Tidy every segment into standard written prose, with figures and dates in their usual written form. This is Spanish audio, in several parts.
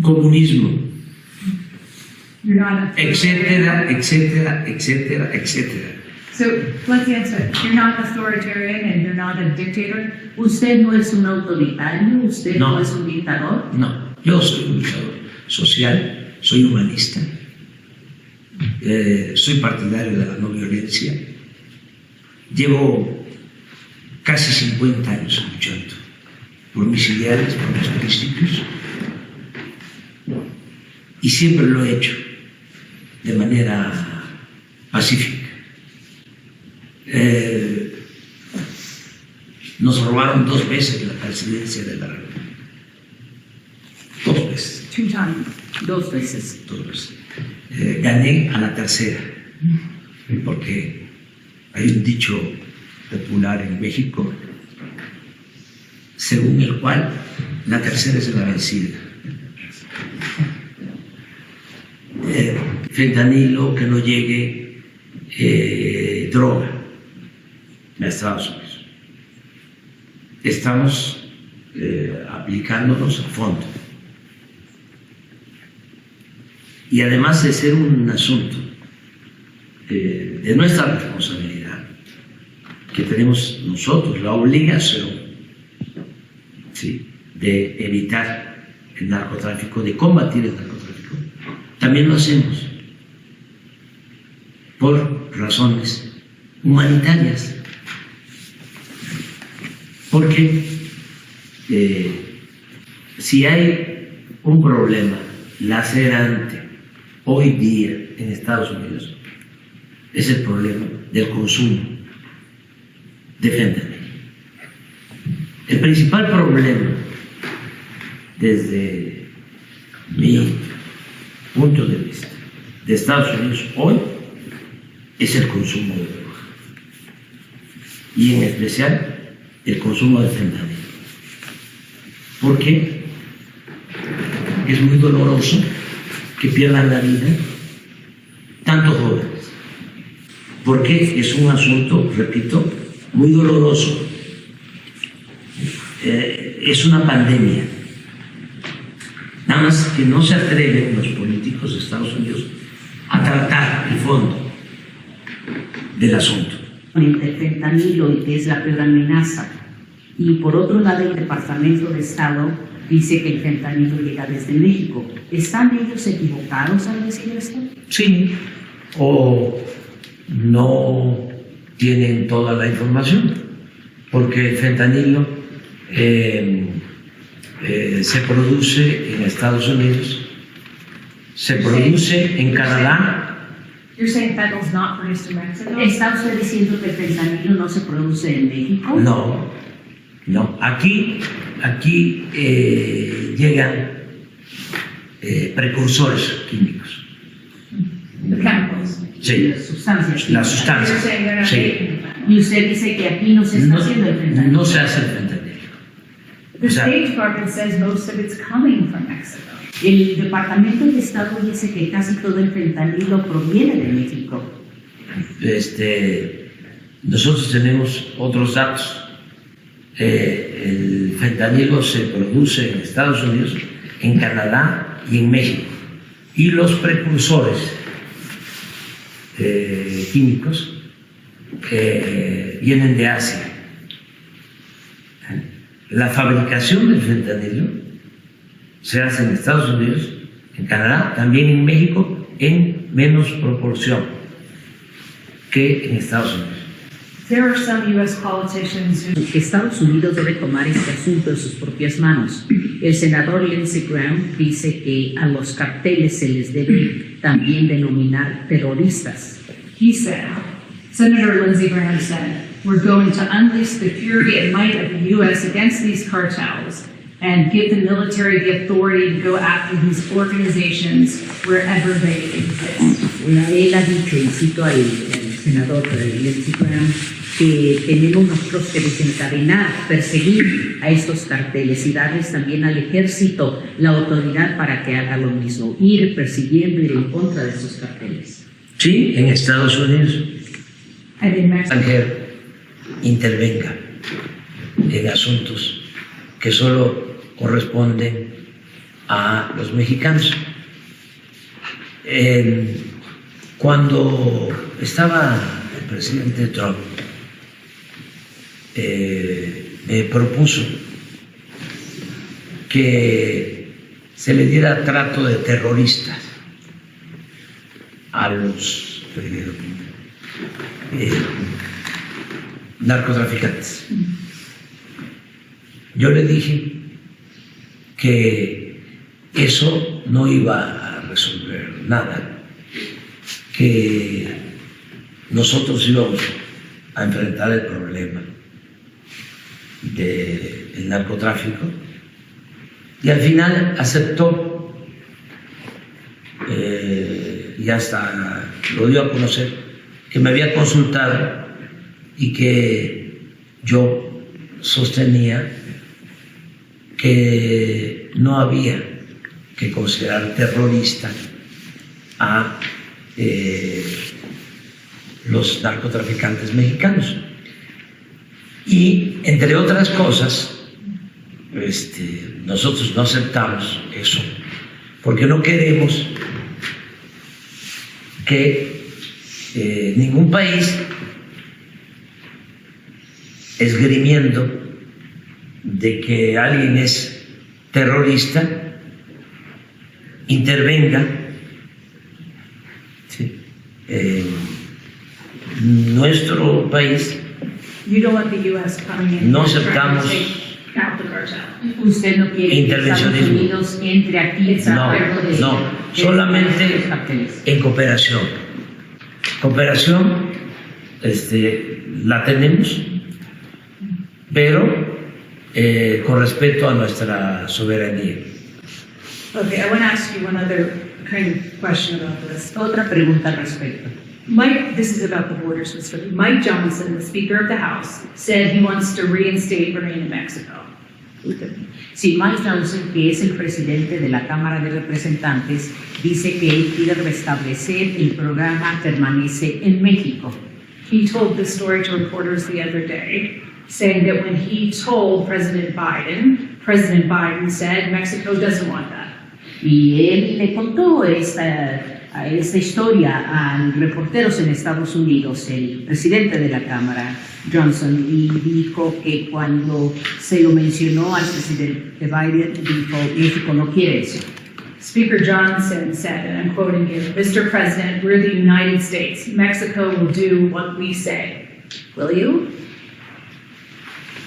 comunismo, You're not a etcétera, etcétera, etcétera, etcétera. So let's answer. You're not authoritarian and you're not a dictator. Usted no es un autoritario, usted no es un dictador. No, yo soy un luchador social, soy humanista, soy partidario de la no violencia, llevo casi 50 años luchando por mis ideales, por mis principios, y siempre lo he hecho de manera pacífica. Nos robaron 2 veces la presidencia de la República. 2 veces. 2 times. 2 veces. 2 veces. Gané a la tercera, porque hay un dicho popular en México, según el cual la tercera es la vencida. Fentanilo, que no llegue droga a Estados Unidos. Estamos aplicándonos a fondo. Y además de ser un asunto de nuestra responsabilidad, que tenemos nosotros la obligación, ¿sí?, de evitar el narcotráfico, de combatir el narcotráfico, también lo hacemos por razones humanitarias. Porque si hay un problema lacerante hoy día en Estados Unidos, es el problema del consumo de fentanilo. El principal problema, desde mi punto de vista, de Estados Unidos hoy, es el consumo de droga. Y en especial el consumo de fentanilo. ¿Por qué? Es muy doloroso que pierdan la vida tantos jóvenes. Porque es un asunto, repito, muy doloroso. Es una pandemia. Nada más que no se atreven los políticos de Estados Unidos a tratar el fondo del asunto. El fentanilo, y que es la peor amenaza. Y por otro lado, el Departamento de Estado dice que el fentanilo llega desde México. ¿Están ellos equivocados al decir esto? Sí, o no tienen toda la información, porque el fentanilo se produce en Estados Unidos, se produce en Canadá. You're saying fentanyl's not produced in Mexico? ¿Está usted diciendo que el fentanilo no se produce en México? No, no. Aquí llegan precursores químicos. The chemicals. Sí, Las sustancias. las You're sustancias. saying they're not Sí. making that. Y usted dice que aquí no se está haciendo el fentanilo. No se hace el fentanilo. The O sea, State Department says most of it's coming from Mexico. El Departamento de Estado dice que casi todo el fentanilo proviene de México. Nosotros tenemos otros datos. El fentanilo se produce en Estados Unidos, en Canadá y en México. Y los precursores químicos vienen de Asia. La fabricación del fentanilo se hace en Estados Unidos, en Canadá, también en México, en menos proporción que en Estados Unidos. There are some U.S. politicians who Estados Unidos debe tomar este asunto en sus propias manos. El senador Lindsey Graham dice que a los carteles se les debe también denominar terroristas. he said, Senator Lindsey Graham said, we're going to unleash the fury and might of the U.S. against these cartels and give the military the authority to go after these organizations wherever they exist. Él ha dicho, y cito al senador Lindsey Graham, que tenemos nosotros que desencadenar, perseguir a estos carteles y darles también al ejército la autoridad para que haga lo mismo, ir persiguiendo, ir en contra de esos carteles. Sí, en Estados Unidos, And in Mexico, extranjero intervenga en asuntos que solo corresponden a los mexicanos. Cuando estaba el presidente Trump, me propuso que se le diera trato de terroristas a los narcotraficantes. Yo le dije que eso no iba a resolver nada, que nosotros íbamos a enfrentar el problema del narcotráfico, y al final aceptó, y hasta lo dio a conocer, que me había consultado y que yo sostenía que no había que considerar terrorista a los narcotraficantes mexicanos. Y entre otras cosas, nosotros no aceptamos eso porque no queremos que ningún país, esgrimiendo de que alguien es terrorista, intervenga en nuestro país. You don't want the U.S. coming in. No and trying to aceptamos take out the cartel. Usted no quiere que Estados intervencionismo. Unidos entre aquí en No, acuerdo de no, de solamente los carteles. en cooperación. Cooperación la tenemos, pero con respeto a nuestra soberanía. Okay, I want to ask you one other kind of question about this. Otra pregunta al respecto. Mike, this is about the borders, Mr. Mike Johnson, the Speaker of the House, said he wants to reinstate Bernie in Mexico. Sí, Mike Johnson, que es el presidente de la Cámara de Representantes, dice que él quiere restablecer el programa Permanece en México. He told this story to reporters the other day, saying that when he told President Biden said Mexico doesn't want that. Y él le contó esta historia a reporteros en Estados Unidos, el presidente de la Cámara, Johnson, y dijo que cuando se lo mencionó al presidente Biden, dijo, México no quiere eso. Speaker Johnson said, and I'm quoting you, Mr. President, we're the United States. Mexico will do what we say. Will you?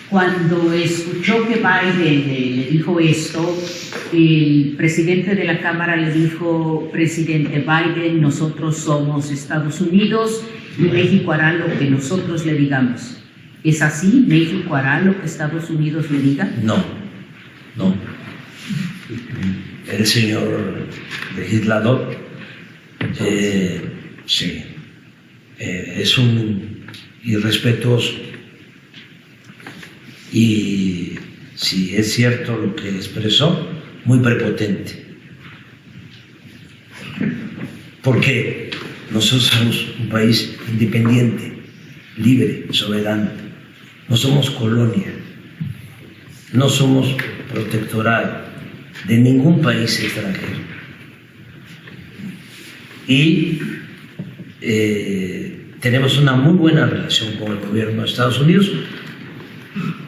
Cuando escuchó que Biden le dijo esto, el presidente de la Cámara le dijo, presidente Biden, nosotros somos Estados Unidos y México hará lo que nosotros le digamos. ¿Es así? ¿México hará lo que Estados Unidos le diga? No. El señor legislador, sí, es un irrespetuoso. Y si es cierto lo que expresó, muy prepotente. Porque nosotros somos un país independiente, libre, soberano. No somos colonia, no somos protectorado de ningún país extranjero. Y tenemos una muy buena relación con el gobierno de Estados Unidos,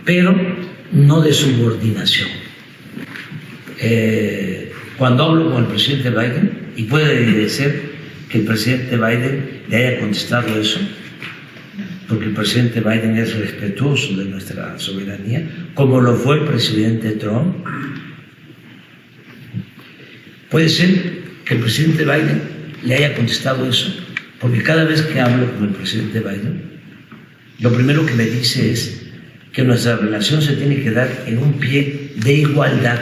pero no de subordinación. Cuando hablo con el presidente Biden, y puede ser que el presidente Biden le haya contestado eso, porque el presidente Biden es respetuoso de nuestra soberanía, como lo fue el presidente Trump. Puede ser que el presidente Biden le haya contestado eso, porque cada vez que hablo con el presidente Biden, lo primero que me dice es que nuestra relación se tiene que dar en un pie de igualdad.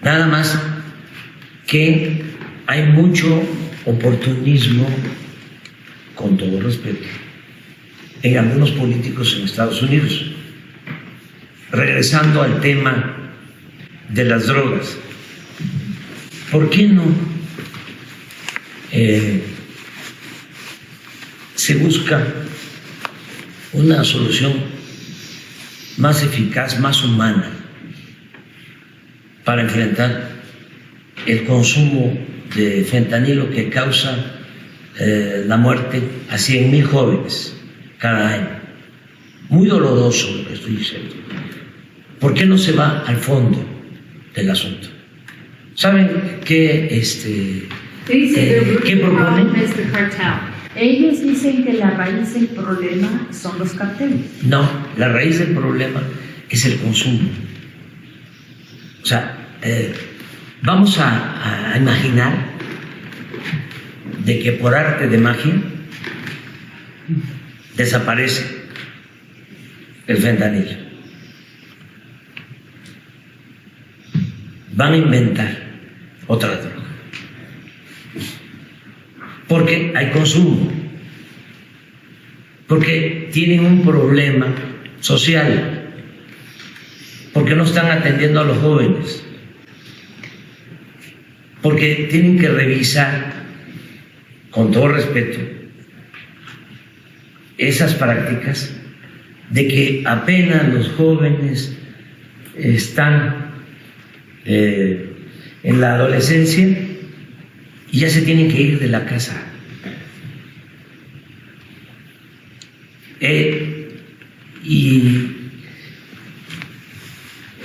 Nada más que hay mucho oportunismo, con todo respeto, en algunos políticos en Estados Unidos. Regresando al tema de las drogas, ¿por qué no se busca una solución más eficaz, más humana para enfrentar el consumo de fentanilo que causa la muerte a 100,000 jóvenes cada año. Muy doloroso lo que estoy diciendo. ¿Por qué no se va al fondo del asunto? ¿Saben qué, qué proponen? Ellos dicen que la raíz del problema son los carteles. No, la raíz del problema es el consumo. O sea, vamos a imaginar de que por arte de magia desaparece el fentanilo. Van a inventar otra droga. Porque hay consumo. Porque tienen un problema social. Porque no están atendiendo a los jóvenes. Porque tienen que revisar, con todo respeto, esas prácticas de que apenas los jóvenes están en la adolescencia y ya se tienen que ir de la casa. Y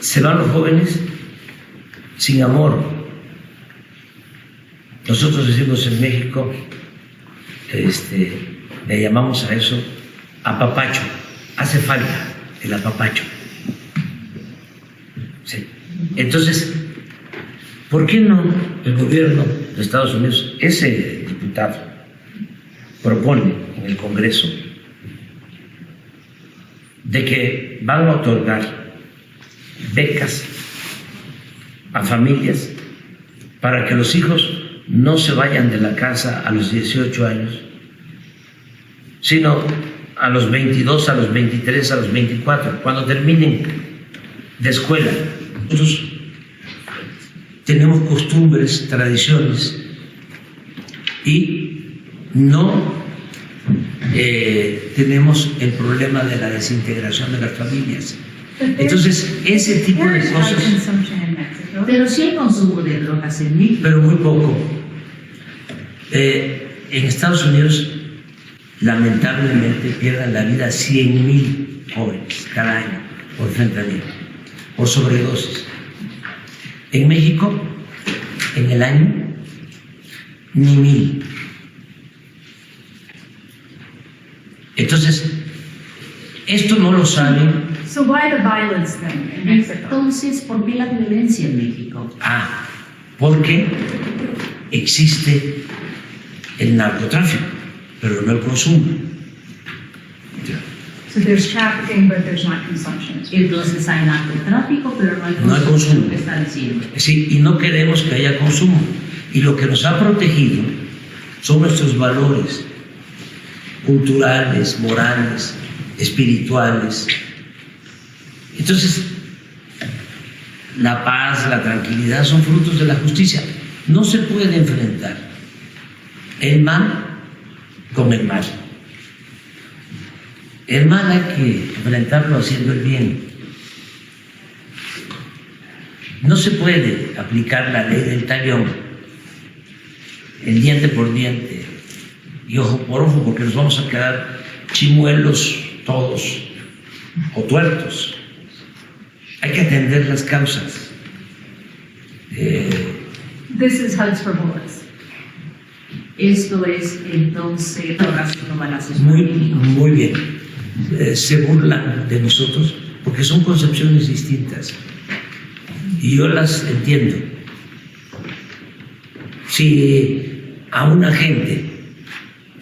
se van los jóvenes sin amor. Nosotros decimos en México, le llamamos a eso apapacho. Hace falta el apapacho. Sí. Entonces, ¿por qué no el gobierno de Estados Unidos, ese diputado, propone en el Congreso de que van a otorgar becas a familias para que los hijos no se vayan de la casa a los 18 años, sino a los 22, a los 23, a los 24, cuando terminen de escuela? Nosotros tenemos costumbres, tradiciones y no tenemos el problema de la desintegración de las familias. Entonces, ese tipo de cosas, Pero sí hay consumo de drogas en México. pero muy poco. En Estados Unidos, lamentablemente, pierden la vida 100,000 jóvenes cada año por fentanilo, por sobredosis. En México, en el año, ni 1,000. Entonces, esto no lo saben. So why the violence then in Mexico? Entonces, ¿por qué la violencia en México? Porque existe el narcotráfico, pero no el consumo. So there's trafficking, but there's not consumption. Entonces hay narcotráfico, pero no hay No hay consumo. ¿Qué está diciendo? Sí, y no queremos que haya consumo. Y lo que nos ha protegido son nuestros valores culturales, morales, espirituales. Entonces, la paz, la tranquilidad son frutos de la justicia. No se puede enfrentar el mal con el mal. El mal hay que enfrentarlo haciendo el bien. No se puede aplicar la ley del talión, el diente por diente y ojo por ojo, porque nos vamos a quedar chimuelos todos o tuertos. Hay que atender las causas. This is Hugs for Bullets. Esto es entonces no balazos. Muy bien. Se burlan de nosotros porque son concepciones distintas y yo las entiendo. Si a una gente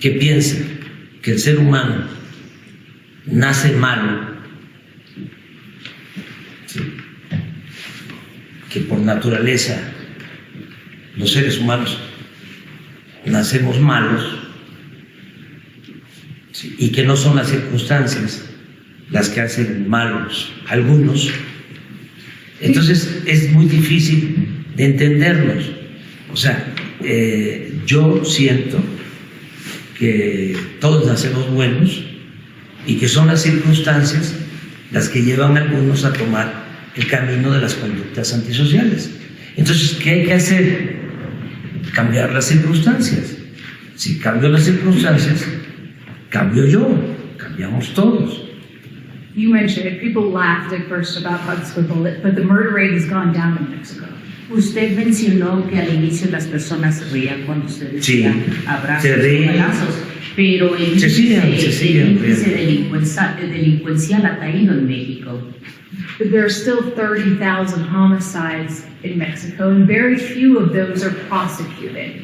que piensa que el ser humano nace malo, ¿sí?, que por naturaleza los seres humanos nacemos malos, ¿sí?, y que no son las circunstancias las que hacen malos a algunos, entonces es muy difícil de entenderlos. O sea, yo siento que todos nacemos buenos y que son las circunstancias las que llevan a algunos a tomar el camino de las conductas antisociales. Entonces, ¿qué hay que hacer? Cambiar las circunstancias. Si cambio las circunstancias, cambio yo, cambiamos todos. You mentioned it. People laughed at first about hugs with bullet, but the murder rate has gone down in Mexico. Usted mencionó que al inicio las personas se reían cuando usted decía Sí, abrazos se ríen. o balazos, pero el Se siguen índice riendo. delincuencial ha caído en México. But there are still 30,000 homicides in Mexico, and very few of those are prosecuted.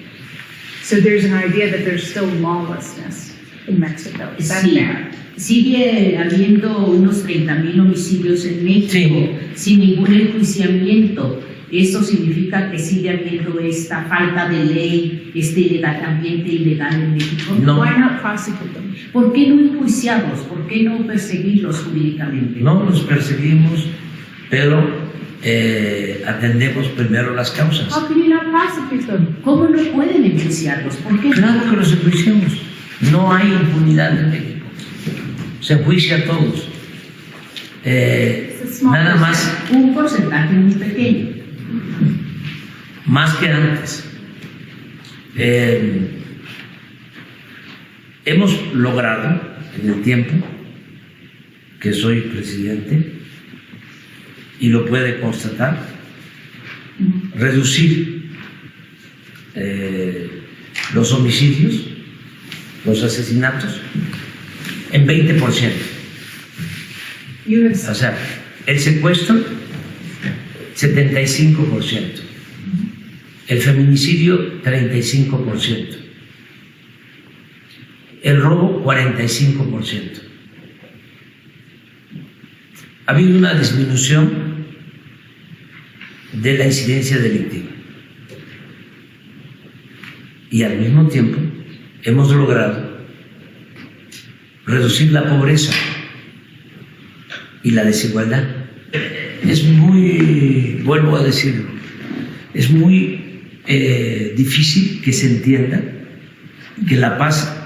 So there's an idea that there's still lawlessness in Mexico. Is that Sí, fair? sigue habiendo unos 30,000 homicidios en México sin ningún enjuiciamiento. Esto significa que sigue habiendo esta falta de ley, este ambiente ilegal en México. No. Why not prosecute them? ¿Por qué no enjuiciarlos? ¿Por qué no perseguirlos jurídicamente? No los perseguimos, pero atendemos primero las causas. How can you not prosecute them? ¿Cómo no pueden enjuiciarlos? ¿Por qué? Claro que los enjuiciamos. No hay impunidad en México. Se enjuicia a todos. Nada más, Un porcentaje muy pequeño. más que antes. Hemos logrado en el tiempo que soy presidente, y lo puede constatar, reducir los homicidios, los asesinatos, en 20%. You have O sea, el secuestro, 75%. El feminicidio, 35%. El robo, 45%. Ha habido una disminución de la incidencia delictiva. Y al mismo tiempo hemos logrado reducir la pobreza y la desigualdad. Es muy, vuelvo a decirlo, es muy difícil que se entienda que la paz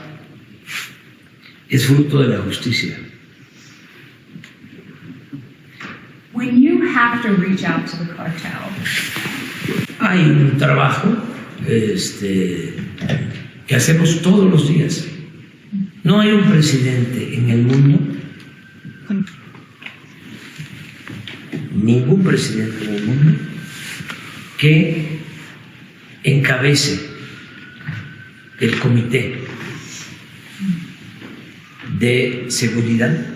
es fruto de la justicia. When you have to reach out to the cartel, Hay un trabajo que hacemos todos los días. No hay un presidente en el mundo, ningún presidente en el mundo, que encabece el comité de seguridad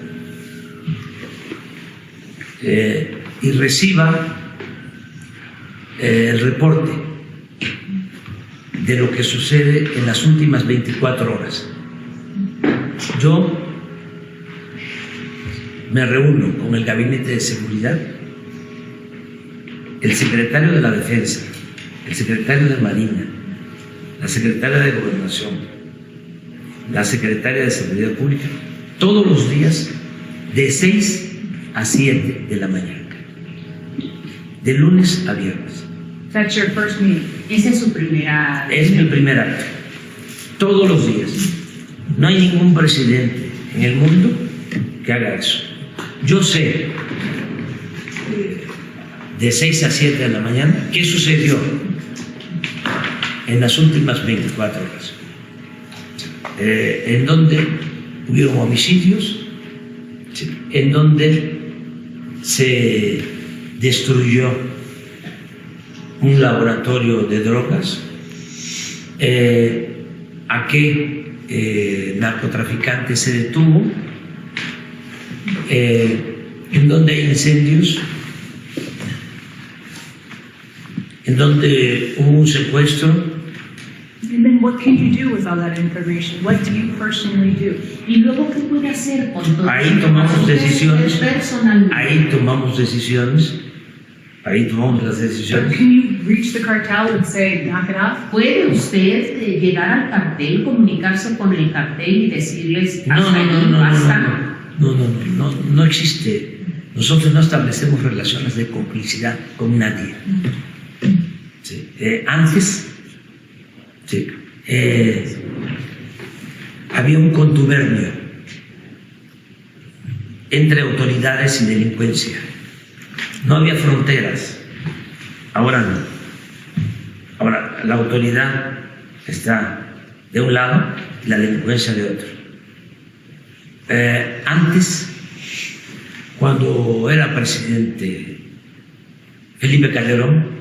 y reciba el reporte de lo que sucede en las últimas 24 horas. Yo me reúno con el gabinete de seguridad, el secretario de la Defensa, el secretario de Marina, la secretaria de Gobernación, la secretaria de Seguridad Pública, todos los días de 6 a 7 de la mañana, de lunes a viernes. that's your first meeting. Esa es su primera... Es mi primer acto, todos los días. No hay ningún presidente en el mundo que haga eso. Yo sé de 6 a 7 de la mañana qué sucedió en las últimas 24 horas, en donde hubieron homicidios, en donde se destruyó un laboratorio de drogas, a qué narcotraficante se detuvo, en donde hay incendios, en donde hubo un secuestro. And then what can you do with all that information? What do you personally do? ¿Y luego qué puede hacer con todo Ahí esto? tomamos Usted decisiones. personalmente. Ahí tomamos decisiones, las Or decisiones. can you reach the cartel and say, knock it off? ¿Puede usted llegar al cartel, comunicarse con el cartel y decirles No, hasta aquí, basta? no existe. Nosotros no establecemos relaciones de complicidad con nadie. Sí. Antes sí, había un contubernio entre autoridades y delincuencia. No había fronteras, ahora no. Ahora la autoridad está de un lado y la delincuencia de otro. Antes, cuando era presidente Felipe Calderón,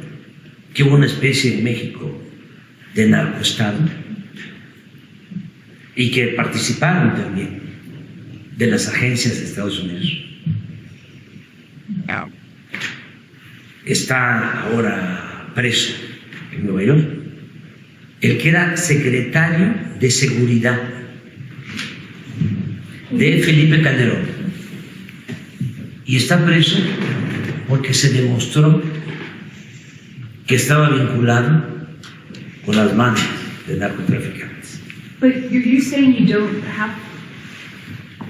que hubo una especie en México de narcoestado y que participaron también de las agencias de Estados Unidos. Está ahora preso en Nueva York el que era secretario de Seguridad de Felipe Calderón, y está preso porque se demostró que estaba vinculado con las manos de narcotraficantes. But you're saying you don't have,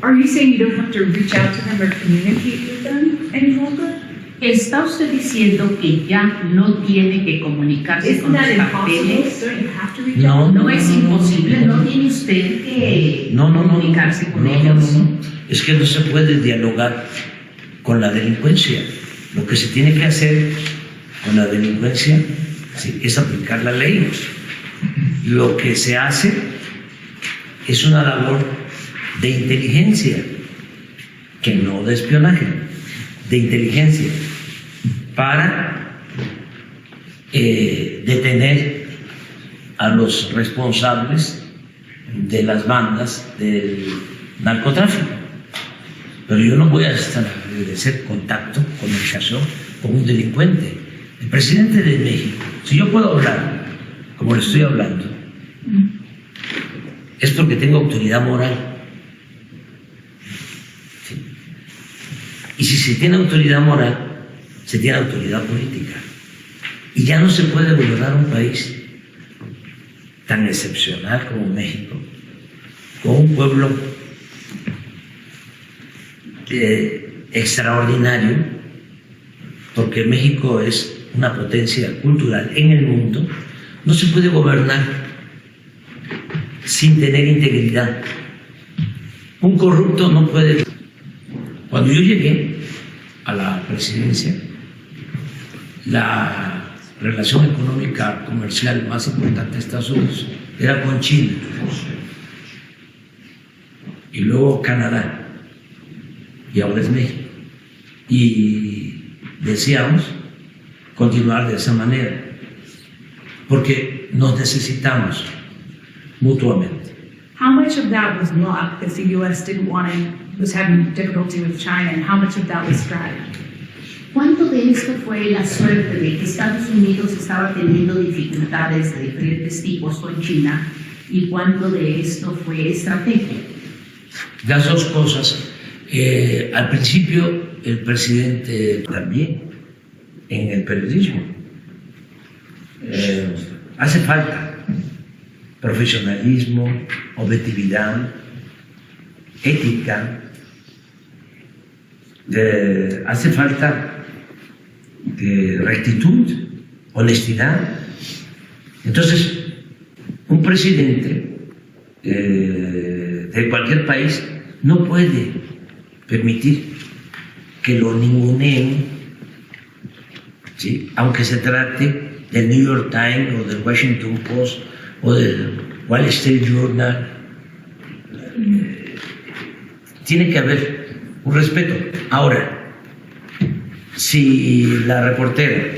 are you saying you don't have to reach out to them or communicate with them any longer? ¿Está usted diciendo que ya no tiene que comunicarse Isn't con los that impossible? carteles? Don't you have to reach No, out? No es imposible, no tiene usted que comunicarse con ellos. No. Es que no se puede dialogar con la delincuencia. Lo que se tiene que hacer con la delincuencia es aplicar la ley. Lo que se hace es una labor de inteligencia, que no de espionaje, de inteligencia, para detener a los responsables de las bandas del narcotráfico. Pero yo no voy a establecer contacto, comunicación con un delincuente. El presidente de México, si yo puedo hablar como le estoy hablando, es porque tengo autoridad moral. ¿Sí? Y si se tiene autoridad moral, se tiene autoridad política. Y ya no se puede gobernar un país tan excepcional como México, con un pueblo extraordinario, porque México es una potencia cultural en el mundo. No se puede gobernar sin tener integridad. Un corrupto no puede. Cuando yo llegué a la presidencia, la relación económica comercial más importante de Estados Unidos era con China y luego Canadá, y ahora es México, y deseamos continuar de esa manera porque nos necesitamos mutuamente. How much of that was luck because the U.S. didn't want to, was having difficulty with China, and how much of that was strategy? ¿Cuánto de esto fue la suerte de que Estados Unidos estaba teniendo dificultades de diferentes tipos con China y cuánto de esto fue estrategia? Las dos cosas. Al principio el presidente también en el periodismo hace falta profesionalismo, objetividad, ética, hace falta rectitud, honestidad. Entonces, un presidente de cualquier país no puede permitir que lo ninguneen, ¿sí? Aunque se trate del New York Times o del Washington Post o del Wall Street Journal. Tiene que haber un respeto. Ahora, si la reportera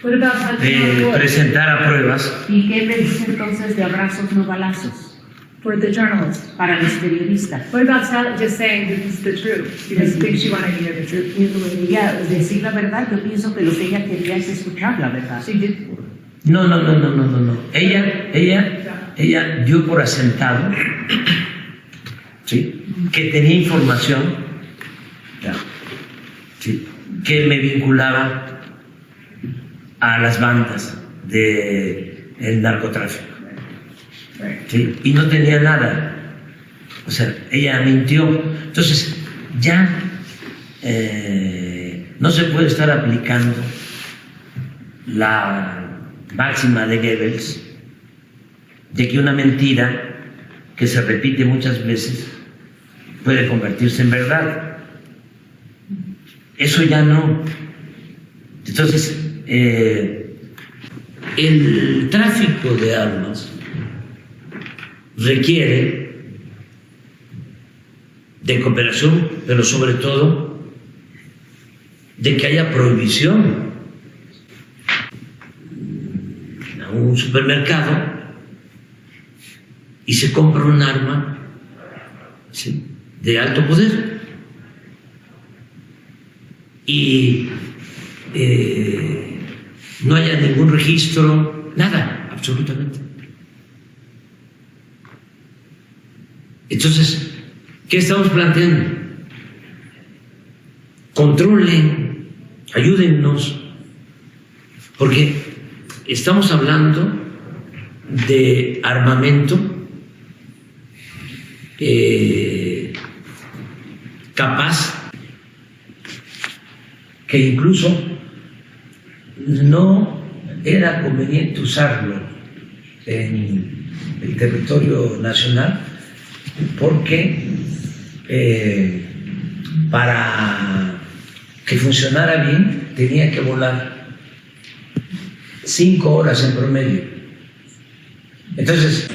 What about touching on wood presentara pruebas, ¿Y qué me dice entonces de abrazos no balazos for the journalist? para los periodistas? What about just saying this is the truth? She doesn't think she wanted to hear the truth. Y ella decir la verdad, yo pienso que lo que ella quería es escuchar la verdad. She did. no. Ella dio por asentado, ¿sí?, que tenía información, ¿sí?, que me vinculaba a las bandas del narcotráfico, ¿sí?, y no tenía nada. O sea, ella mintió. Entonces, ya no se puede estar aplicando la máxima de Goebbels de que una mentira que se repite muchas veces puede convertirse en verdad. Eso ya no. Entonces, el tráfico de armas requiere de cooperación, pero sobre todo de que haya prohibición. A un supermercado y se compra un arma, ¿sí?, de alto poder y no haya ningún registro, nada, absolutamente. Entonces, ¿qué estamos planteando? Controlen, ayúdennos, porque estamos hablando de armamento capaz que incluso no era conveniente usarlo en el territorio nacional porque para que funcionara bien tenía que volar 5 horas en promedio. Entonces,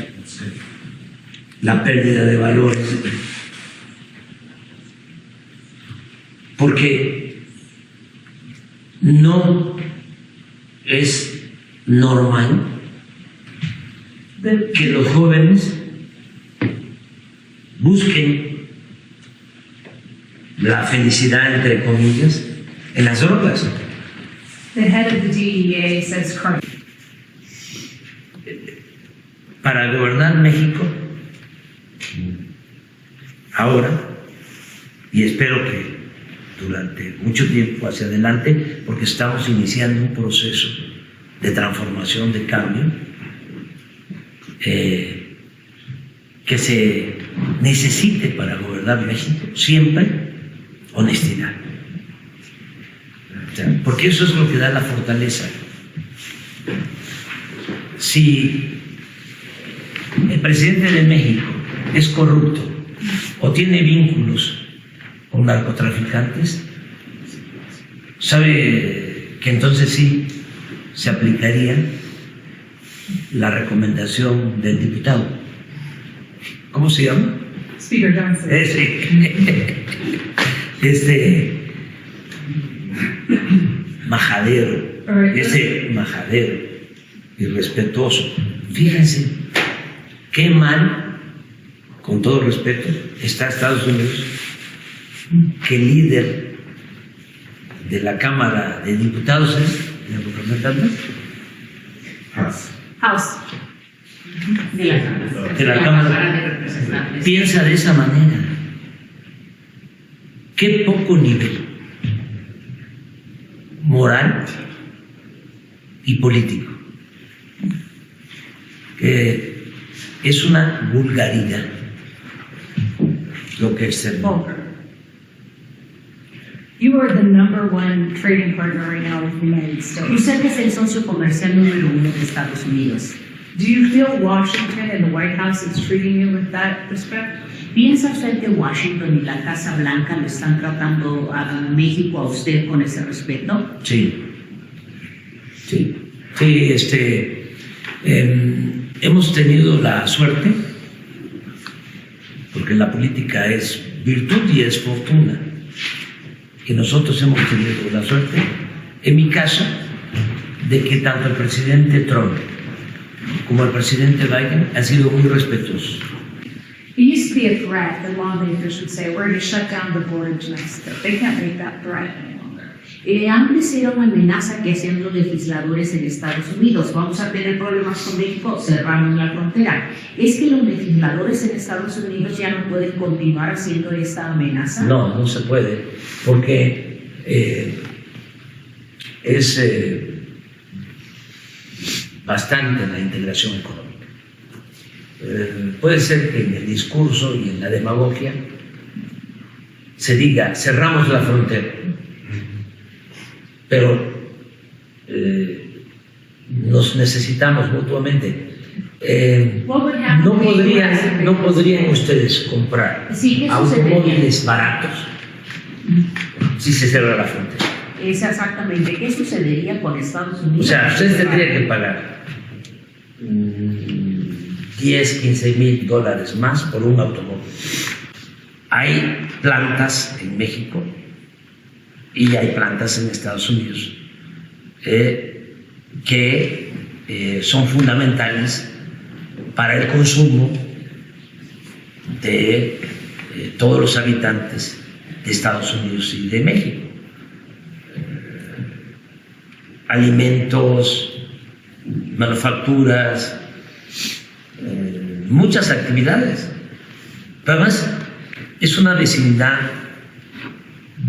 la pérdida de valores, porque no es normal que los jóvenes busquen la felicidad, entre comillas, en las drogas. The head of the DEA says Para gobernar México, ahora, y espero que durante mucho tiempo hacia adelante, porque estamos iniciando un proceso de transformación, de cambio, que se necesite para gobernar México siempre honestidad. Porque eso es lo que da la fortaleza. Si el presidente de México es corrupto o tiene vínculos con narcotraficantes, sabe que entonces sí se aplicaría la recomendación del diputado. ¿Cómo se llama? Speaker Johnson. Majadero irrespetuoso. Fíjense qué mal, con todo respeto, está Estados Unidos, que el líder de la Cámara de Diputados es de representantes House. de la Cámara de Representantes. piensa de esa manera. Qué poco nivel moral y político. Es una vulgaridad lo que externó. You are the #1 trading partner right now with the United States. Usted es el socio comercial número 1 de Estados Unidos. Do you feel Washington and the White House is treating you with that respect? ¿Piensa usted que Washington y la Casa Blanca lo están tratando a México, a usted, con ese respeto? Sí, hemos tenido la suerte, porque la política es virtud y es fortuna, y nosotros hemos tenido la suerte, en mi caso, de que tanto el presidente Trump como el presidente Biden han sido muy respetuosos. It used to be a threat that lawmakers would say, we're going to shut down the border to Mexico. They can't make that threat any longer. Antes era una amenaza que hacían los legisladores en Estados Unidos. Vamos a tener problemas con México, cerramos la frontera. ¿Es que los legisladores en Estados Unidos ya no pueden continuar haciendo esta amenaza? No, no se puede, porque es bastante la integración económica. Puede ser que en el discurso y en la demagogia se diga, cerramos la frontera, pero nos necesitamos mutuamente. No podrían ustedes comprar Sí, ¿qué automóviles baratos si se cierra la frontera. Es exactamente qué sucedería con Estados Unidos. O sea, ustedes tendrían que pagar 10, 15 mil dólares más por un automóvil. Hay plantas en México y hay plantas en Estados Unidos que son fundamentales para el consumo de todos los habitantes de Estados Unidos y de México. Alimentos, manufacturas, muchas actividades. Pero además es una vecindad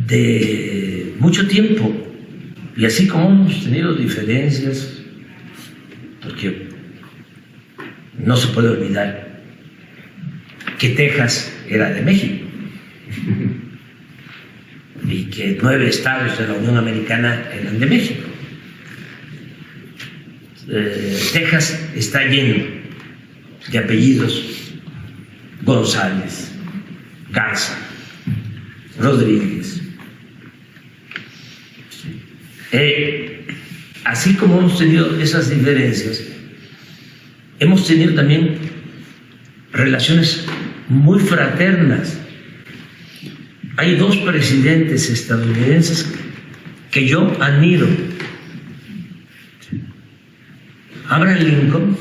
de mucho tiempo. Y así como hemos tenido diferencias, porque no se puede olvidar que Texas era de México y que 9 estados de la Unión Americana eran de México. Texas está lleno de apellidos González, Garza, Rodríguez. Así como hemos tenido esas diferencias, hemos tenido también relaciones muy fraternas. Hay 2 presidentes estadounidenses que yo admiro. Abraham Lincoln,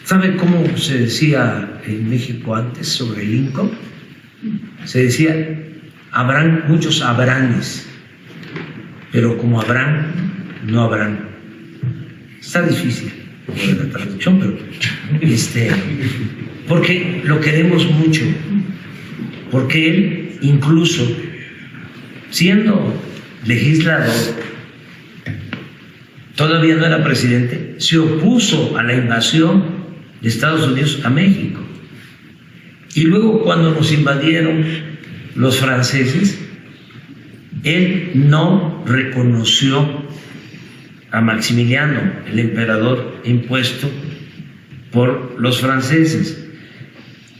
¿sabe cómo se decía en México antes sobre Lincoln? Se decía, habrán muchos Abrahames, pero como Abraham, no habrán. Está difícil la traducción, pero porque lo queremos mucho, porque él, incluso siendo legislador, todavía no era presidente, se opuso a la invasión de Estados Unidos a México. Y luego cuando nos invadieron los franceses, él no reconoció a Maximiliano, el emperador impuesto por los franceses,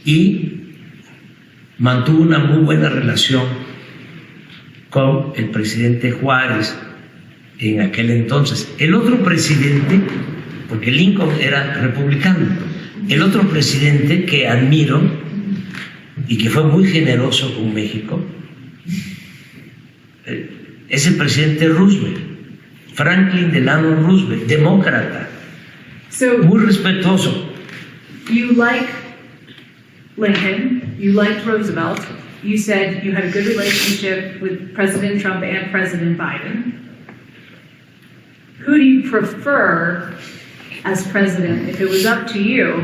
y mantuvo una muy buena relación con el presidente Juárez en aquel entonces. El otro presidente, porque Lincoln era republicano, el otro presidente que admiro y que fue muy generoso con México es el presidente Roosevelt, Franklin Delano Roosevelt, demócrata, muy respetuoso. You like Lincoln, you liked Roosevelt, you said you had a good relationship with President Trump and President Biden. Who do you prefer as president if it was up to you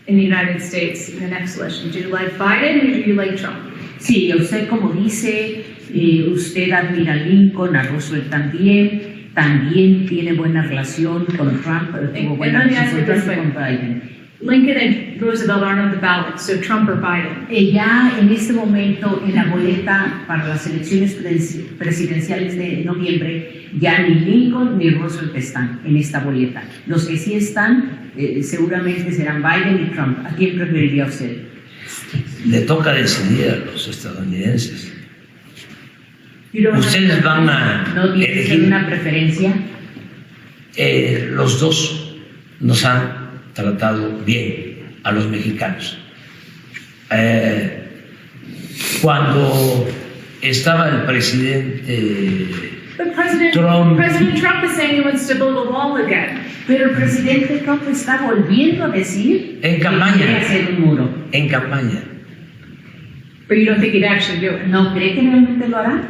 in the United States in the next election? Do you like Biden or do you like Trump? Sí, usted como dice, usted admira a Lincoln, a Roosevelt también tiene buena relación con Trump, tuvo buena relación con Biden. Lincoln and Roosevelt aren't on the ballot, so Trump or Biden. Ya en este momento, en la boleta para las elecciones presidenciales de noviembre, ya ni Lincoln ni Roosevelt están en esta boleta. Los que sí están seguramente serán Biden y Trump. ¿A quién preferiría usted? Le toca decidir a los estadounidenses. ¿Ustedes van a no tienen una preferencia? Los dos nos han tratado bien a los mexicanos. Cuando estaba el presidente Trump, President Trump is saying he wants to build a wall again. Pero el presidente Trump está volviendo a decir en que campaña, quiere hacer un muro. En campaña. But you don't think he'd actually do it? ¿No cree que realmente lo hará?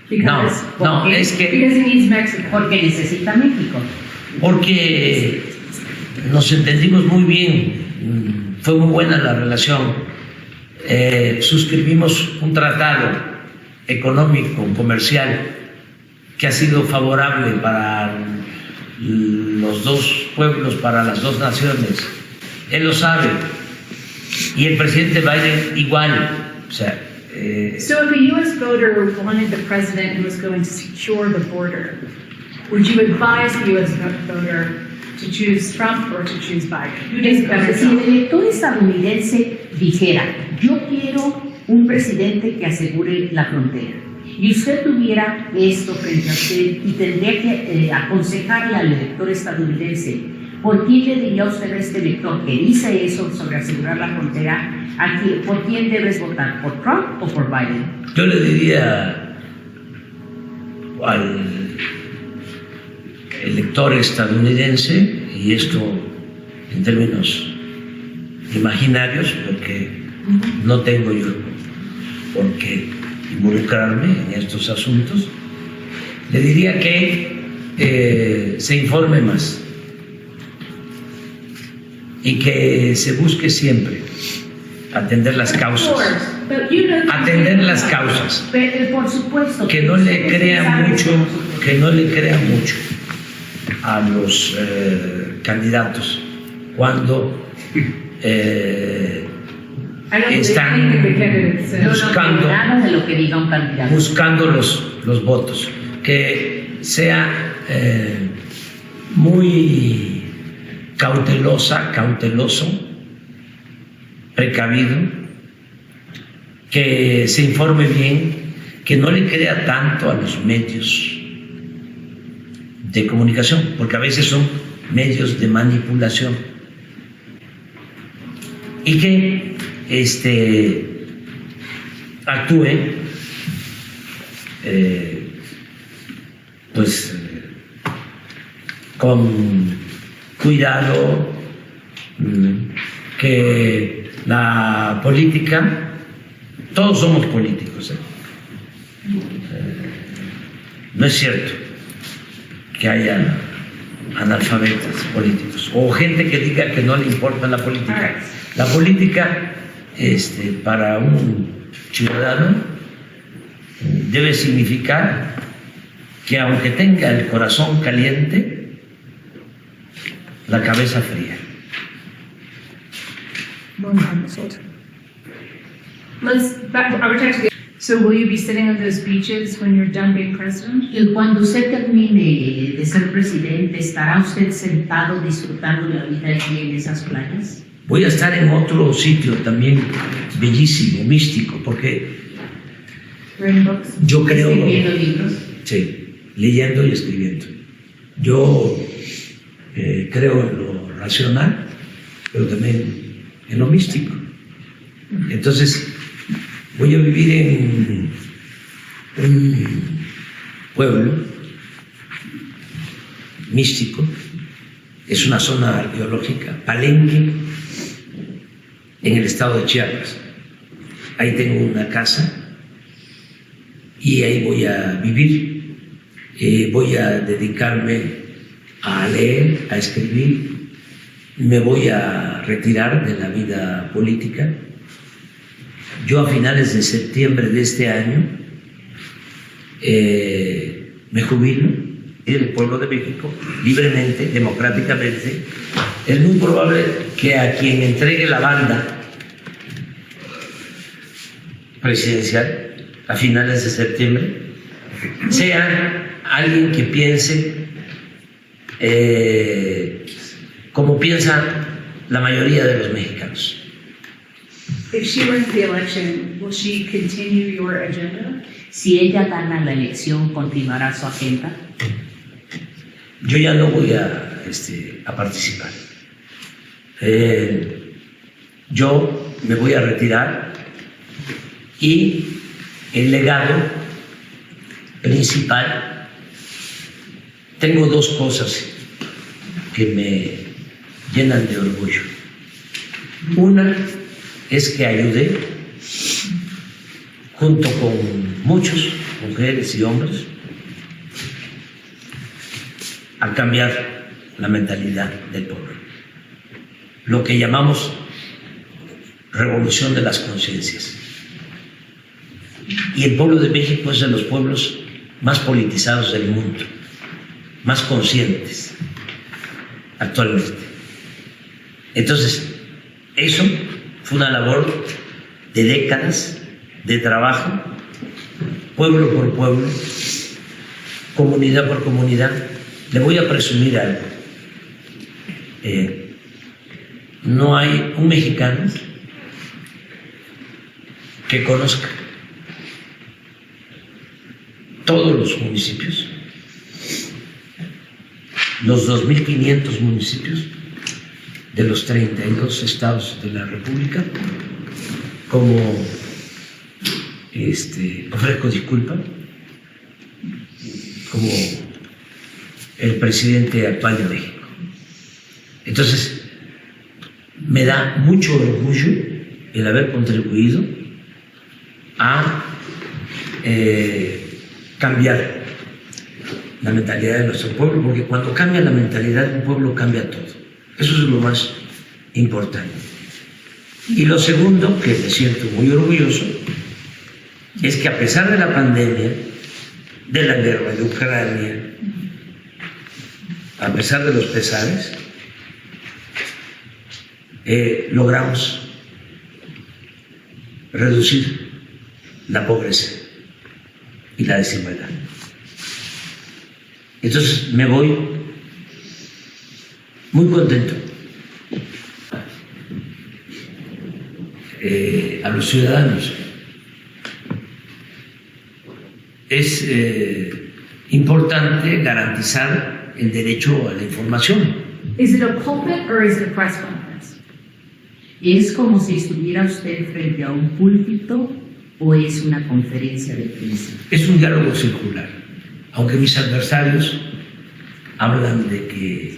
Because, no, es que because he needs Mexico. Porque necesita México. Porque nos entendimos muy bien, fue muy buena la relación. Suscribimos un tratado económico, comercial, que ha sido favorable para los dos pueblos, para las dos naciones. Él lo sabe. Y el presidente Biden igual. O sea, so if a U.S. voter wanted the president who was going to secure the border, would you advise the U.S. voter to choose Trump or to choose Biden? Who does better Si el elector estadounidense dijera, yo quiero un presidente que asegure la frontera. Y usted tuviera esto frente a usted y tendría que aconsejarle al elector estadounidense, ¿por quién le diría usted a este elector que dice eso sobre asegurar la frontera? ¿Por quién debes votar? ¿Por Trump o por Biden? Yo le diría al elector estadounidense, y esto en términos imaginarios, porque no tengo yo por qué involucrarme en estos asuntos, le diría que se informe más y que se busque siempre atender las causas, atender las causas, Por supuesto. que no le crea mucho a los candidatos cuando están buscando, nada de lo que diga un candidato. buscando los votos, que sea muy cauteloso, precavido, que se informe bien, que no le crea tanto a los medios de comunicación, porque a veces son medios de manipulación, y que actúe con cuidado, que la política, todos somos políticos, no es cierto que haya analfabetos políticos o gente que diga que no le importa la política. La política, para un ciudadano, debe significar que aunque tenga el corazón caliente, la cabeza fría. So will you be sitting on those beaches when you're done being president? Cuando usted termine de ser presidente, ¿estará usted sentado disfrutando la vida aquí en esas playas? Voy a estar en otro sitio también bellísimo, místico, porque Writing books? yo creo... ¿Escribiendo libros? Sí, leyendo y escribiendo. Yo creo en lo racional, pero también en lo místico. Entonces, voy a vivir en un pueblo místico, es una zona arqueológica, Palenque, en el estado de Chiapas. Ahí tengo una casa y ahí voy a vivir. Voy a dedicarme a leer, a escribir. Me voy a retirar de la vida política. Yo a finales de septiembre de este año me jubilo del pueblo de México, libremente, democráticamente. Es muy probable que a quien entregue la banda presidencial a finales de septiembre sea alguien que piense como piensa la mayoría de los mexicanos. If she wins the election, will she continue your agenda? Si ella gana la elección, ¿continuará su agenda? Yo ya no voy a participar. Yo me voy a retirar y el legado principal, tengo dos cosas que me llenan de orgullo. Una es que ayudé, junto con muchos, mujeres y hombres, a cambiar la mentalidad del pueblo. Lo que llamamos revolución de las conciencias. Y el pueblo de México es de los pueblos más politizados del mundo, más conscientes actualmente. Entonces, eso fue una labor de décadas de trabajo, pueblo por pueblo, comunidad por comunidad. Le voy a presumir algo. No hay un mexicano que conozca todos los municipios, los 2.500 municipios de los 32 estados de la República, como ofrezco disculpa, como el presidente actual de México. Entonces, me da mucho orgullo el haber contribuido a cambiar la mentalidad de nuestro pueblo, porque cuando cambia la mentalidad de un pueblo, cambia todo. Eso es lo más importante. Y lo segundo, que me siento muy orgulloso, es que a pesar de la pandemia, de la guerra de Ucrania, a pesar de los pesares, logramos reducir la pobreza y la desigualdad. Entonces me voy muy contento a los ciudadanos. Es importante garantizar el derecho a la información. Is it a pulpit or is it a press conference? ¿Es como si estuviera usted frente a un púlpito o es una conferencia de prensa? Es un diálogo circular, aunque mis adversarios hablan de que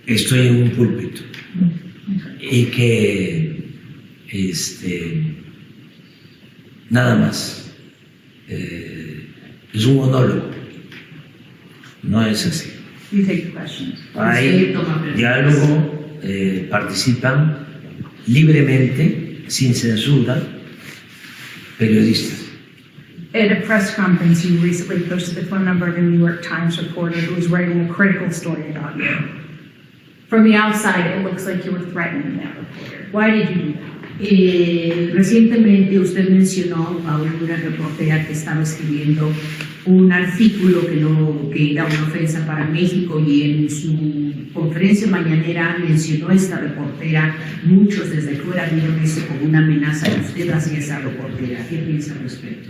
estoy en un púlpito y que nada más es un monólogo. No es así. You take the questions. Hay diálogo, participan libremente, sin censura, periodistas. At a press conference, you recently posted the phone number of a New York Times reporter who was writing a critical story about you. From the outside, it looks like you were threatening that reporter. Why did you do that? Recientemente usted mencionó a una reportera que estaba escribiendo un artículo que era una ofensa para México, y en su conferencia mañanera mencionó a esta reportera. Muchos desde fuera vieron eso como una amenaza de usted hacia esa reportera. ¿Qué piensa al respecto?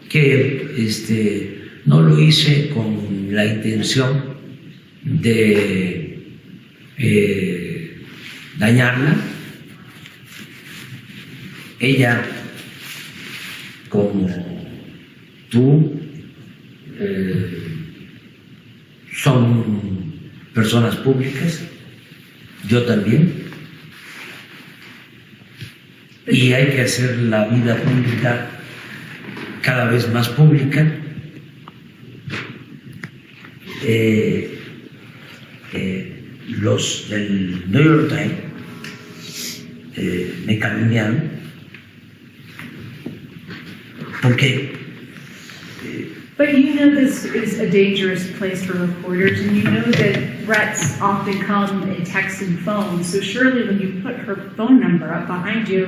Que no lo hice con la intención de dañarla. Ella, como tú, son personas públicas, yo también, y hay que hacer la vida pública cada vez más pública. Los del New York Times me calumniaron porque But you know this is a dangerous place for reporters, and you know that threats often come in text and phone. So surely when you put her phone number up behind you,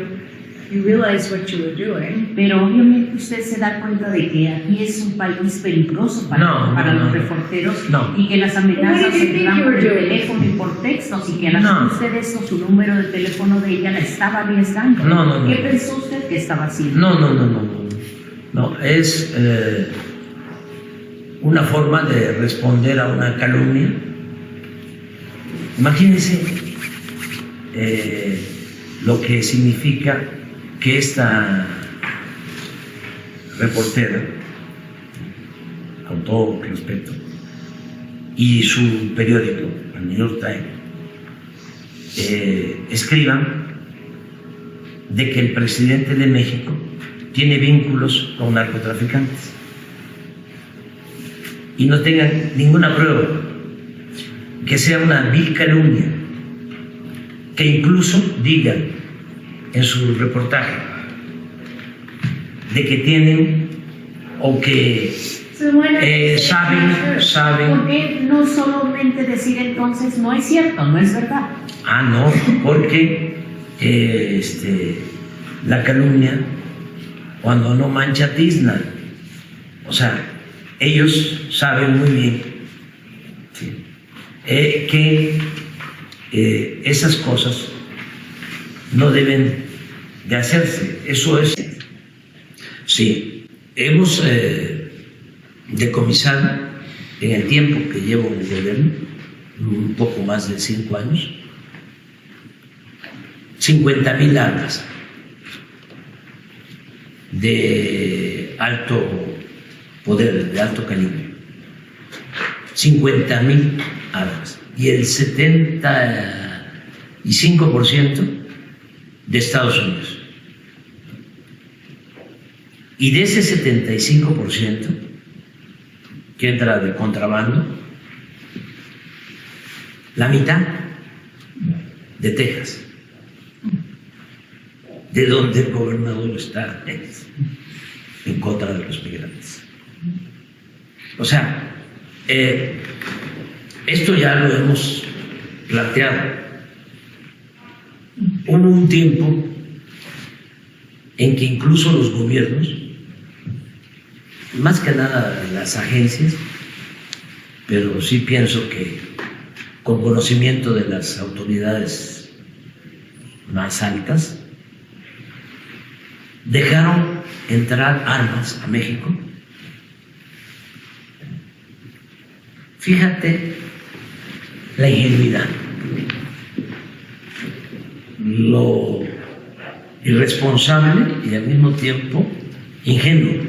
you realize what you were doing. Pero obviamente usted se da cuenta de que aquí es un país peligroso para los reporteros, y que las amenazas se dan por teléfono y por textos, y que al hacer usted eso, su número de teléfono de ella la estaba arriesgando. ¿Qué pensó usted que estaba haciendo? No, es una forma de responder a una calumnia. Imagínense lo que significa que esta reportera, con todo respeto, y su periódico, el New York Times, escriban de que el presidente de México tiene vínculos con narcotraficantes y no tengan ninguna prueba, que sea una vil calumnia, que incluso digan en su reportaje de que tienen o que saben. ¿Por qué no solamente decir entonces no es cierto, no es verdad? No, porque la calumnia, cuando no mancha, tizna. O sea, ellos saben muy bien que esas cosas no deben de hacerse. Eso es. Sí, hemos decomisado en el tiempo que llevo en el gobierno, un poco más de 5 años, 50,000 armas de alto poder, de alto calibre. 50,000 armas. Y el 75% de Estados Unidos. Y de ese 75% que entra de contrabando, la mitad de Texas, de donde el gobernador está en contra de los migrantes. O sea, esto ya lo hemos planteado. Hubo un tiempo en que incluso los gobiernos, más que nada las agencias, pero sí pienso que con conocimiento de las autoridades más altas, dejaron entrar armas a México. Fíjate la ingenuidad, lo irresponsable y al mismo tiempo ingenuo.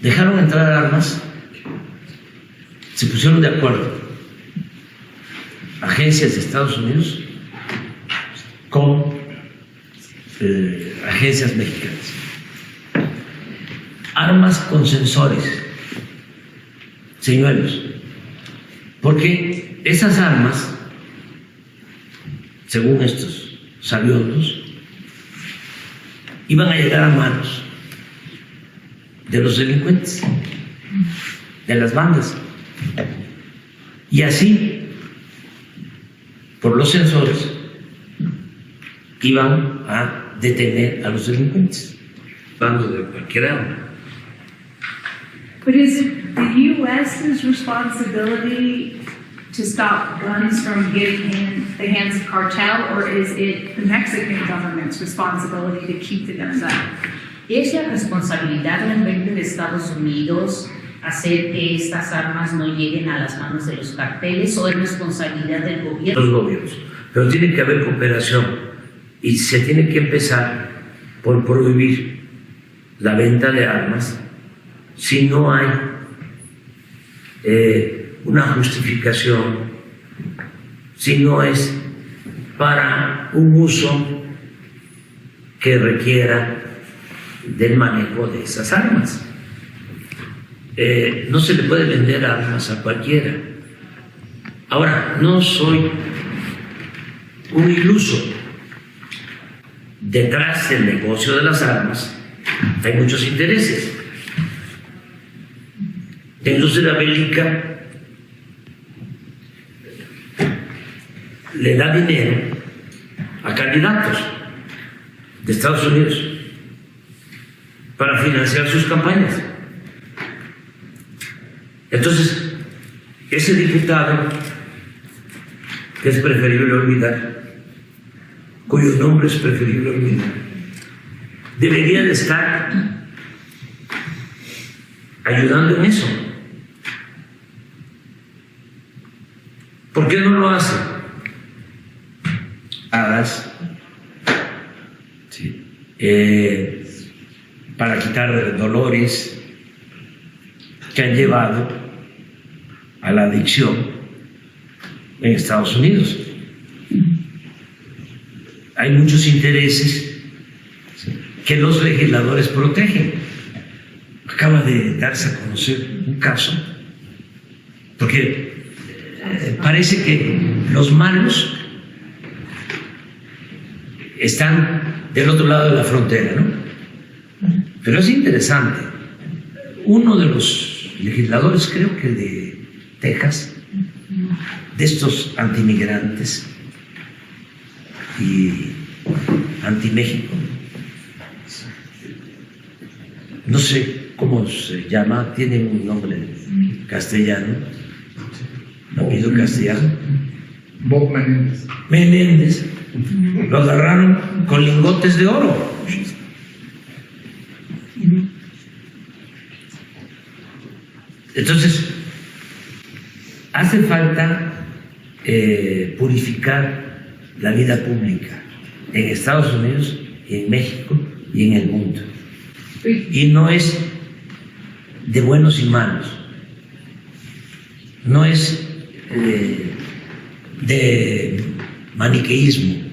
Dejaron entrar armas, se pusieron de acuerdo agencias de Estados Unidos con agencias mexicanas. Armas con sensores, señuelos, porque esas armas, según estos sabiondos, iban a llegar a manos de los delincuentes, de las bandas, y así, por los sensores, iban a detener a los delincuentes, bandos de cualquier arma. But is it the U.S.'s responsibility to stop guns from getting in the hands of cartel, or is it the Mexican government's responsibility to keep the guns out? ¿Es la responsabilidad realmente de Estados Unidos hacer que estas armas no lleguen a las manos de los carteles o es responsabilidad del gobierno? Los gobiernos. Pero tiene que haber cooperación y se tiene que empezar por prohibir la venta de armas si no hay una justificación, si no es para un uso que requiera del manejo de esas armas. No se le puede vender armas a cualquiera. Ahora, no soy un iluso. Detrás del negocio de las armas hay muchos intereses. La industria bélica le da dinero a candidatos de Estados Unidos para financiar sus campañas. Entonces, ese diputado, que es preferible olvidar, cuyo nombre es preferible olvidar, debería de estar ayudando en eso. ¿Por qué no lo hace? Hadas, sí, para quitar dolores que han llevado a la adicción en Estados Unidos. Hay muchos intereses que los legisladores protegen. Acaba de darse a conocer un caso, porque parece que los malos están del otro lado de la frontera, ¿no? Pero es interesante. Uno de los legisladores, creo que de Texas, de estos antimigrantes y anti-México, no sé cómo se llama, tiene un nombre castellano, apellido castellano, Bob Menéndez. Menéndez, Lo agarraron con lingotes de oro. Entonces, hace falta purificar la vida pública en Estados Unidos, en México y en el mundo. Y no es de buenos y malos, no es de maniqueísmo,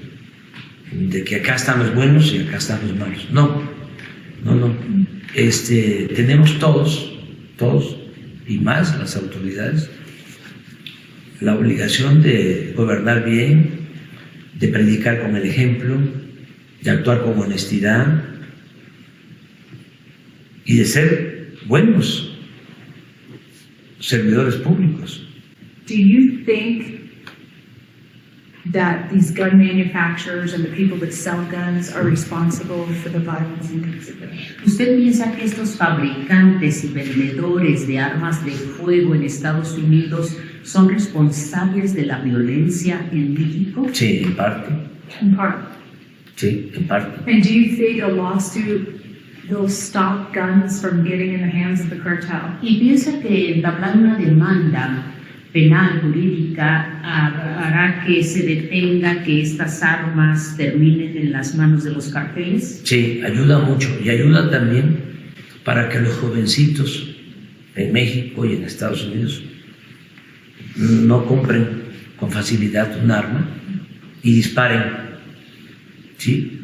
de que acá están los buenos y acá están los malos. No. Tenemos todos, y más las autoridades, la obligación de gobernar bien, de predicar con el ejemplo, de actuar con honestidad y de ser buenos servidores públicos. Do you think that these gun manufacturers and the people that sell guns are responsible for the violence in Mexico? ¿Usted piensa que estos fabricantes y vendedores de armas de fuego en Estados Unidos son responsables de la violencia en México? Sí, en parte. In part. Sí, en parte. And do you think a lawsuit will stop guns from getting in the hands of the cartel? ¿Y piensa que entablar una demanda penal jurídica hará que se detenga que estas armas terminen en las manos de los carteles? Sí, ayuda mucho y ayuda también para que los jovencitos en México y en Estados Unidos no compren con facilidad un arma y disparen, ¿sí?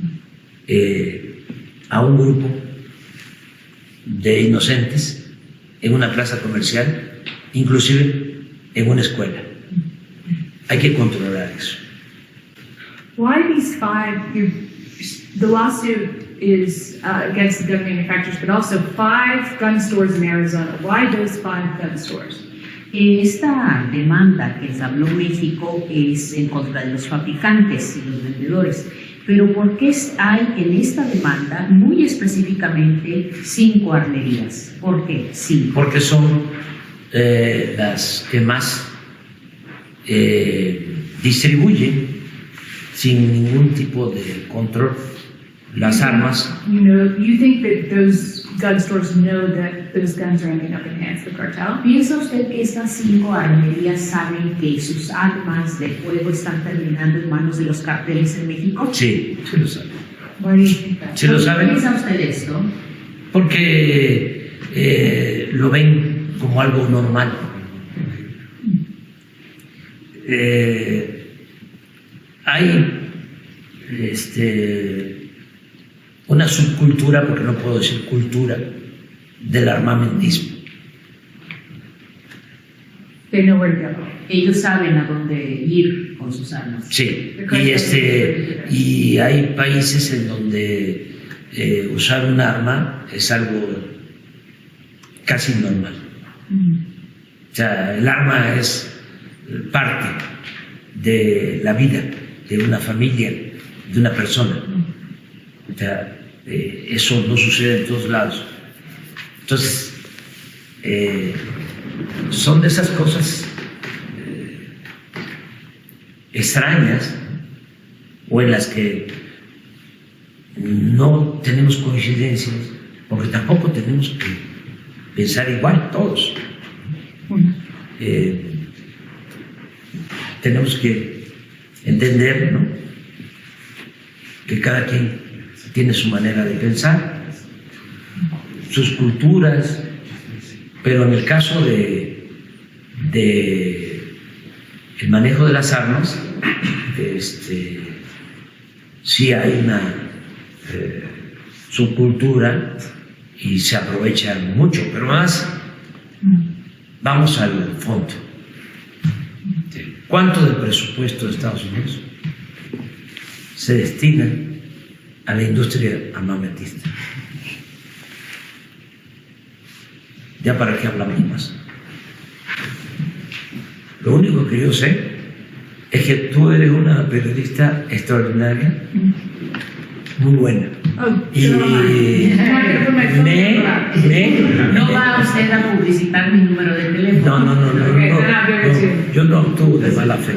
A un grupo de inocentes en una plaza comercial, inclusive en una escuela. Hay que controlar eso. Why these five? The lawsuit is against the gun manufacturers, but also 5 gun stores in Arizona. Why those 5 gun stores? Esta demanda que entabló México es en contra de los fabricantes y los vendedores. Pero ¿por qué hay en esta demanda muy específicamente 5 armerías? ¿Por qué? Sí. Porque son las que más distribuyen sin ningún tipo de control las armas. You think that those gun stores know that those guns are ending up in the hands of the cartel? ¿Piensa usted que estas 5 armerías saben que sus armas de fuego están terminando en manos de los carteles en México? Sí, sí lo saben. Why do you think that? Sí lo ¿Por qué saben piensa usted esto? porque lo ven como algo normal. Hay una subcultura, porque no puedo decir cultura, del armamentismo. They know where to go. Ellos saben a dónde ir con sus armas. Sí, y hay países en donde usar un arma es algo casi normal. O sea, el arma es parte de la vida de una familia, de una persona. O sea, eso no sucede en todos lados. Entonces, son de esas cosas extrañas o en las que no tenemos coincidencias, porque tampoco tenemos que pensar igual todos. Tenemos que entender, ¿no?, que cada quien tiene su manera de pensar, sus culturas, pero en el caso de el manejo de las armas, sí hay una subcultura y se aprovecha mucho, pero más vamos al fondo. ¿Cuánto del presupuesto de Estados Unidos se destina a la industria armamentista? ¿Ya para qué hablamos más? Lo único que yo sé es que tú eres una periodista extraordinaria, muy buena. Y ¿No va usted a publicitar mi número de teléfono? No, yo no actúo de mala fe.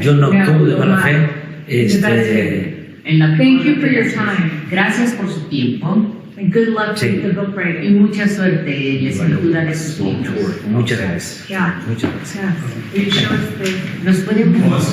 Yo no actúo de mala fe En la Thank you mejor for your de las- time. Gracias por su tiempo And good luck Sí. with the book y writing. mucha suerte en la escritura de sus libros. Muchas gracias. Yeah. Muchas gracias. Yeah. Will you show us the ¿Nos pueden mostrar